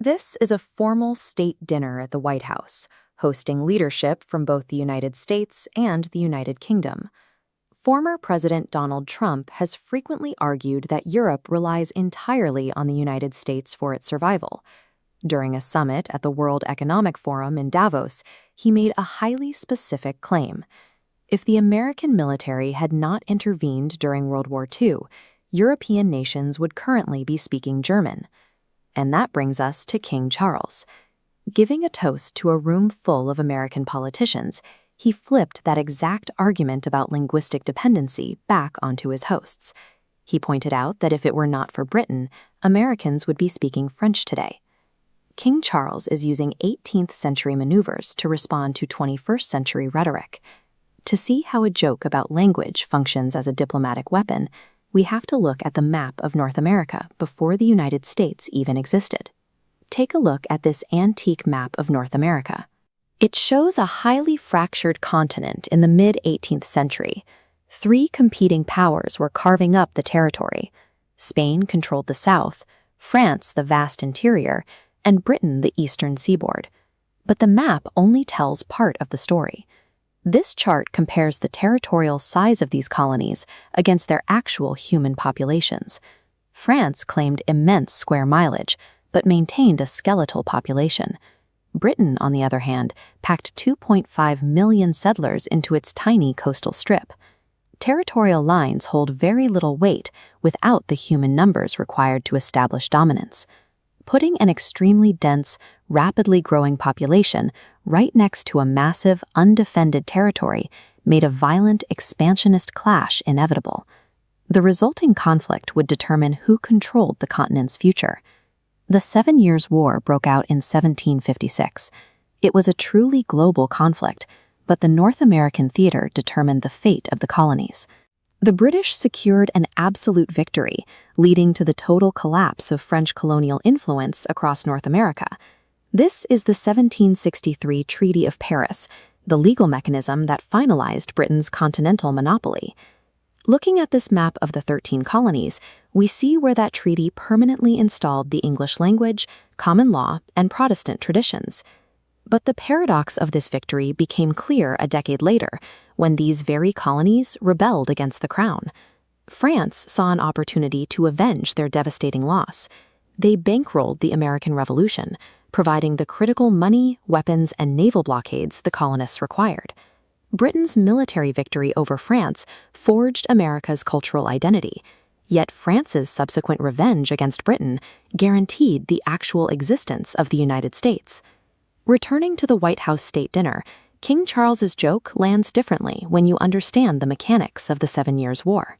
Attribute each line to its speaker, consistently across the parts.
Speaker 1: This is a formal state dinner at the White House, hosting leadership from both the United States and the United Kingdom. Former President Donald Trump has frequently argued that Europe relies entirely on the United States for its survival. During a summit at the World Economic Forum in Davos, he made a highly specific claim. If the American military had not intervened during World War II, European nations would currently be speaking German. And that brings us to King Charles. Giving a toast to a room full of American politicians, he flipped that exact argument about linguistic dependency back onto his hosts. He pointed out that if it were not for Britain, Americans would be speaking French today. King Charles is using 18th century maneuvers to respond to 21st century rhetoric. To see how a joke about language functions as a diplomatic weapon, we have to look at the map of North America before the United States even existed. Take a look at this antique map of North America. It shows a highly fractured continent in the mid-18th century. Three competing powers were carving up the territory. Spain controlled the south, France the vast interior, and Britain the eastern seaboard. But the map only tells part of the story. This chart compares the territorial size of these colonies against their actual human populations. France claimed immense square mileage, but maintained a skeletal population. Britain, on the other hand, packed 2.5 million settlers into its tiny coastal strip. Territorial lines hold very little weight without the human numbers required to establish dominance. Putting an extremely dense, rapidly growing population right next to a massive, undefended territory made a violent, expansionist clash inevitable. The resulting conflict would determine who controlled the continent's future. The 7 Years' War broke out in 1756. It was a truly global conflict, but the North American theater determined the fate of the colonies. The British secured an absolute victory, leading to the total collapse of French colonial influence across North America. This is the 1763 Treaty of Paris, the legal mechanism that finalized Britain's continental monopoly. Looking at this map of the 13 colonies, we see where that treaty permanently installed the English language, common law, and Protestant traditions. But the paradox of this victory became clear a decade later, when these very colonies rebelled against the crown. France saw an opportunity to avenge their devastating loss. They bankrolled the American Revolution, providing the critical money, weapons, and naval blockades the colonists required. Britain's military victory over France forged America's cultural identity, yet France's subsequent revenge against Britain guaranteed the actual existence of the United States. Returning to the White House state dinner, King Charles's joke lands differently when you understand the mechanics of the 7 Years' War.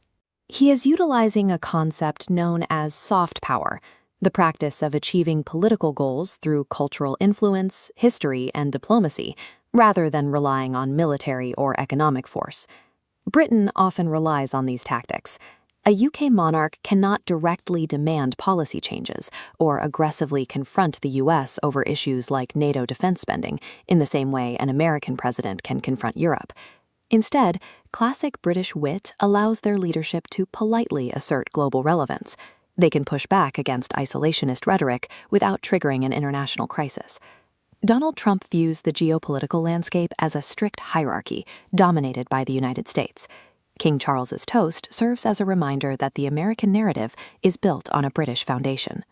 Speaker 1: He is utilizing a concept known as soft power, the practice of achieving political goals through cultural influence, history, and diplomacy, rather than relying on military or economic force. Britain often relies on these tactics. A UK monarch cannot directly demand policy changes or aggressively confront the US over issues like NATO defense spending in the same way an American president can confront Europe. Instead, classic British wit allows their leadership to politely assert global relevance. They can push back against isolationist rhetoric without triggering an international crisis. Donald Trump views the geopolitical landscape as a strict hierarchy dominated by the United States. King Charles's toast serves as a reminder that the American narrative is built on a British foundation.